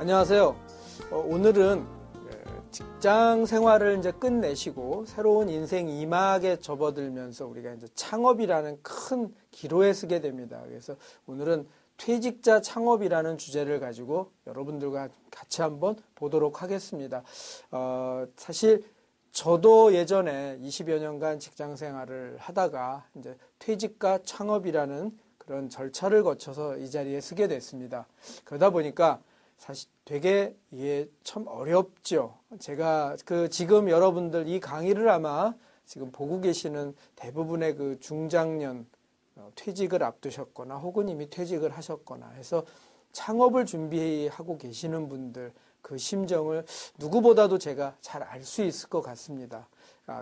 안녕하세요. 오늘은 직장 생활을 이제 끝내시고 새로운 인생 2막에 접어들면서 우리가 이제 창업이라는 큰 기로에 서게 됩니다. 그래서 오늘은 퇴직자 창업이라는 주제를 가지고 여러분들과 같이 한번 보도록 하겠습니다. 사실 저도 예전에 20여 년간 직장 생활을 하다가 이제 퇴직과 창업이라는 그런 절차를 거쳐서 이 자리에 서게 됐습니다. 그러다 보니까 사실 되게 이게 참 어렵죠. 제가 지금 여러분들 이 강의를 아마 지금 보고 계시는 대부분의 그 중장년 퇴직을 앞두셨거나 혹은 이미 퇴직을 하셨거나 해서 창업을 준비하고 계시는 분들 그 심정을 누구보다도 제가 잘 알 수 있을 것 같습니다.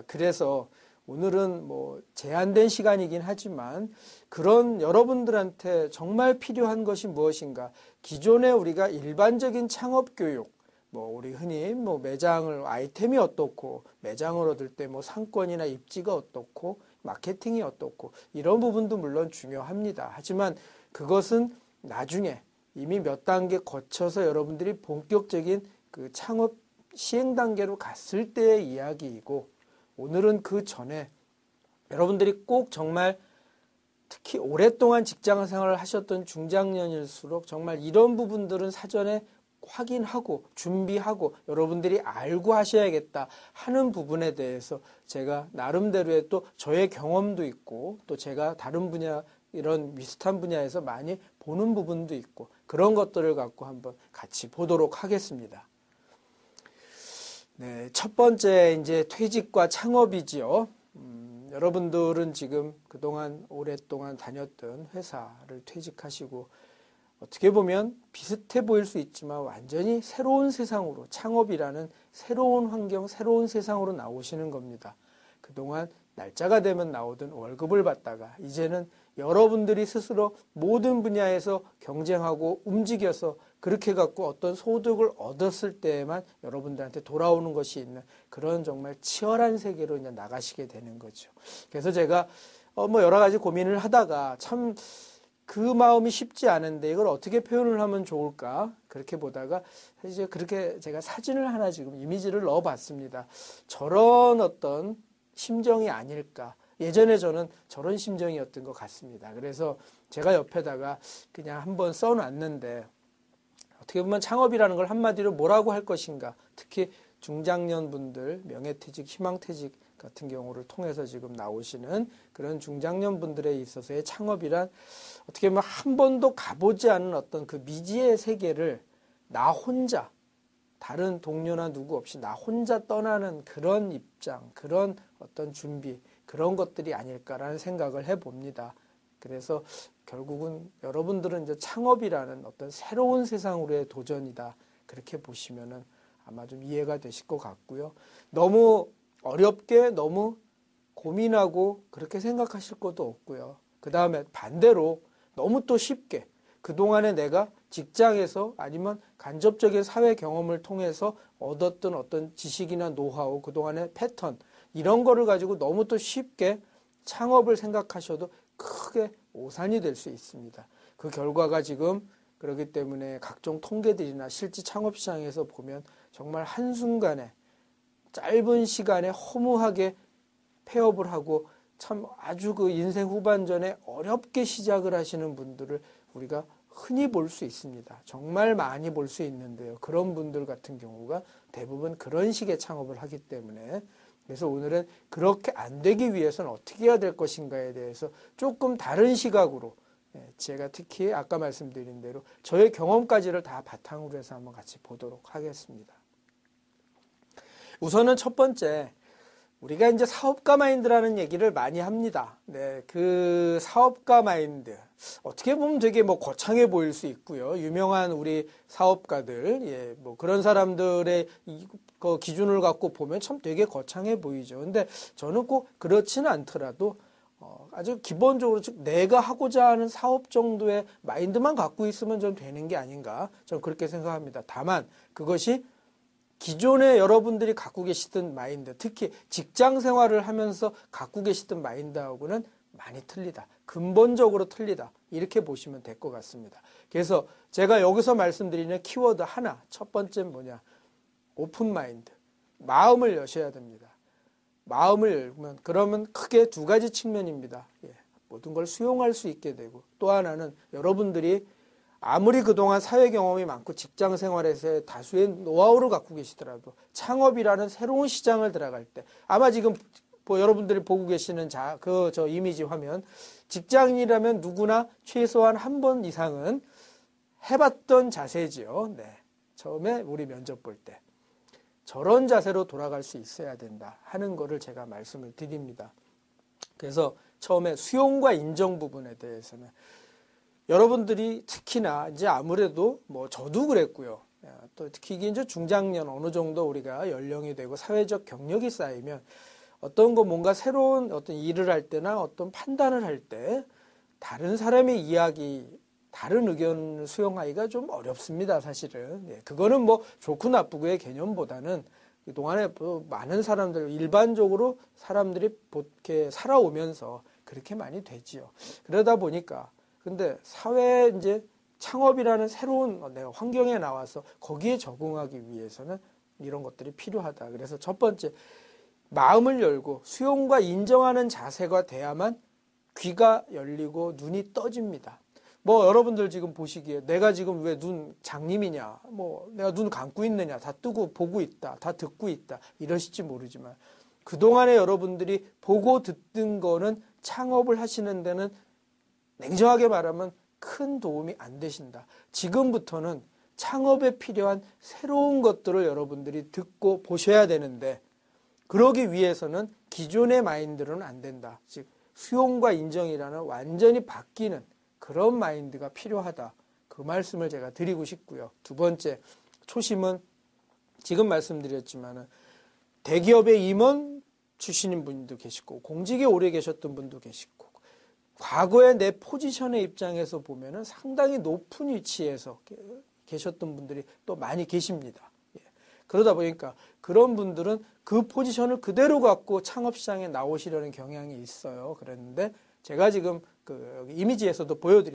그래서 오늘은 뭐 제한된 시간이긴 하지만 그런 여러분들한테 정말 필요한 것이 무엇인가? 기존에 우리가 일반적인 창업 교육, 뭐 우리 흔히 뭐 매장을 아이템이 어떻고 매장을 얻을 때 뭐 상권이나 입지가 어떻고 마케팅이 어떻고 이런 부분도 물론 중요합니다. 하지만 그것은 나중에 이미 몇 단계 거쳐서 여러분들이 본격적인 그 창업 시행 단계로 갔을 때의 이야기이고 오늘은 그 전에 여러분들이 꼭 정말 특히 오랫동안 직장 생활을 하셨던 중장년일수록 정말 이런 부분들은 사전에 확인하고 준비하고 여러분들이 알고 하셔야겠다 하는 부분에 대해서 제가 나름대로의 또 저의 경험도 있고 또 제가 다른 분야 이런 비슷한 분야에서 많이 보는 부분도 있고 그런 것들을 갖고 한번 같이 보도록 하겠습니다. 네, 첫 번째 이제 퇴직과 창업이지요. 여러분들은 지금 그동안 오랫동안 다녔던 회사를 퇴직하시고 어떻게 보면 비슷해 보일 수 있지만 완전히 새로운 세상으로 창업이라는 새로운 환경, 새로운 세상으로 나오시는 겁니다. 그동안 날짜가 되면 나오던 월급을 받다가 이제는 여러분들이 스스로 모든 분야에서 경쟁하고 움직여서 그렇게 갖고 어떤 소득을 얻었을 때에만 여러분들한테 돌아오는 것이 있는 그런 정말 치열한 세계로 이제 나가시게 되는 거죠. 그래서 제가 뭐 여러 가지 고민을 하다가 참 그 마음이 쉽지 않은데 이걸 어떻게 표현을 하면 좋을까 그렇게 보다가 이제 그렇게 제가 사진을 하나 지금 이미지를 넣어봤습니다. 저런 어떤 심정이 아닐까. 예전에 저는 저런 심정이었던 것 같습니다. 그래서 제가 옆에다가 그냥 한번 써놨는데 어떻게 보면 창업이라는 걸 한마디로 뭐라고 할 것인가. 특히 중장년 분들, 명예퇴직, 희망퇴직 같은 경우를 통해서 지금 나오시는 그런 중장년 분들에 있어서의 창업이란 어떻게 보면 한 번도 가보지 않은 어떤 그 미지의 세계를 나 혼자 다른 동료나 누구 없이 나 혼자 떠나는 그런 입장, 그런 어떤 준비, 그런 것들이 아닐까라는 생각을 해봅니다. 그래서 결국은 여러분들은 이제 창업이라는 어떤 새로운 세상으로의 도전이다. 그렇게 보시면은 아마 좀 이해가 되실 것 같고요. 너무 어렵게 너무 고민하고 그렇게 생각하실 것도 없고요. 그 다음에 반대로 너무 또 쉽게 그동안에 내가 직장에서 아니면 간접적인 사회 경험을 통해서 얻었던 어떤 지식이나 노하우, 그동안의 패턴 이런 거를 가지고 너무 또 쉽게 창업을 생각하셔도 크게 오산이 될 수 있습니다. 그 결과가 지금 그렇기 때문에 각종 통계들이나 실제 창업 시장에서 보면 정말 한순간에 짧은 시간에 허무하게 폐업을 하고 참 아주 그 인생 후반전에 어렵게 시작을 하시는 분들을 우리가 흔히 볼 수 있습니다. 정말 많이 볼 수 있는데요. 그런 분들 같은 경우가 대부분 그런 식의 창업을 하기 때문에 그래서 오늘은 그렇게 안 되기 위해서는 어떻게 해야 될 것인가에 대해서 조금 다른 시각으로 제가 특히 아까 말씀드린 대로 저의 경험까지를 다 바탕으로 해서 한번 같이 보도록 하겠습니다. 우선은 첫 번째, 우리가 이제 사업가 마인드라는 얘기를 많이 합니다. 네, 그 사업가 마인드. 어떻게 보면 되게 뭐 거창해 보일 수 있고요. 유명한 우리 사업가들, 예, 뭐 그런 사람들의 그 기준을 갖고 보면 참 되게 거창해 보이죠. 근데 저는 꼭 그렇지는 않더라도 아주 기본적으로 즉 내가 하고자 하는 사업 정도의 마인드만 갖고 있으면 좀 되는 게 아닌가. 저는 그렇게 생각합니다. 다만 그것이 기존에 여러분들이 갖고 계시던 마인드, 특히 직장 생활을 하면서 갖고 계시던 마인드하고는 많이 틀리다. 근본적으로 틀리다. 이렇게 보시면 될 것 같습니다. 그래서 제가 여기서 말씀드리는 키워드 하나, 첫 번째는 뭐냐? 오픈 마인드. 마음을 여셔야 됩니다. 마음을 열면 그러면 크게 두 가지 측면입니다. 모든 걸 수용할 수 있게 되고, 또 하나는 여러분들이 아무리 그동안 사회 경험이 많고 직장 생활에서의 다수의 노하우를 갖고 계시더라도 창업이라는 새로운 시장을 들어갈 때, 아마 지금 여러분들이 보고 계시는 저 이미지 화면, 직장인이라면 누구나 최소한 한 번 이상은 해봤던 자세지요. 네. 처음에 우리 면접 볼 때. 저런 자세로 돌아갈 수 있어야 된다 하는 거를 제가 말씀을 드립니다. 그래서 처음에 수용과 인정 부분에 대해서는 여러분들이 특히나 이제 아무래도 저도 그랬고요. 또 특히 이제 중장년 어느 정도 우리가 연령이 되고 사회적 경력이 쌓이면 어떤 거 뭔가 새로운 어떤 일을 할 때나 어떤 판단을 할 때 다른 사람의 이야기, 다른 의견을 수용하기가 좀 어렵습니다, 사실은. 그거는 좋고 나쁘고의 개념보다는 그동안에 많은 사람들, 일반적으로 사람들이 이렇게 살아오면서 그렇게 많이 되지요. 그러다 보니까, 근데 사회 이제 창업이라는 새로운 환경에 나와서 거기에 적응하기 위해서는 이런 것들이 필요하다. 그래서 첫 번째, 마음을 열고 수용과 인정하는 자세가 돼야만 귀가 열리고 눈이 떠집니다. 여러분들 지금 보시기에 내가 지금 왜 눈 장님이냐, 내가 눈 감고 있느냐, 다 뜨고 보고 있다, 다 듣고 있다, 이러실지 모르지만 그동안에 여러분들이 보고 듣던 거는 창업을 하시는 데는 냉정하게 말하면 큰 도움이 안 되신다. 지금부터는 창업에 필요한 새로운 것들을 여러분들이 듣고 보셔야 되는데, 그러기 위해서는 기존의 마인드로는 안 된다. 즉 수용과 인정이라는 완전히 바뀌는 그런 마인드가 필요하다. 그 말씀을 제가 드리고 싶고요. 두 번째, 초심은 지금 말씀드렸지만은 대기업의 임원 출신인 분도 계시고 공직에 오래 계셨던 분도 계시고 과거의 내 포지션의 입장에서 보면은 상당히 높은 위치에서 계셨던 분들이 또 많이 계십니다. 그러다 보니까 그런 분들은 그 포지션을 그대로 갖고 창업시장에 나오시려는 경향이 있어요. 그랬는데 제가 지금 그 이미지에서도 보여드렸습니다.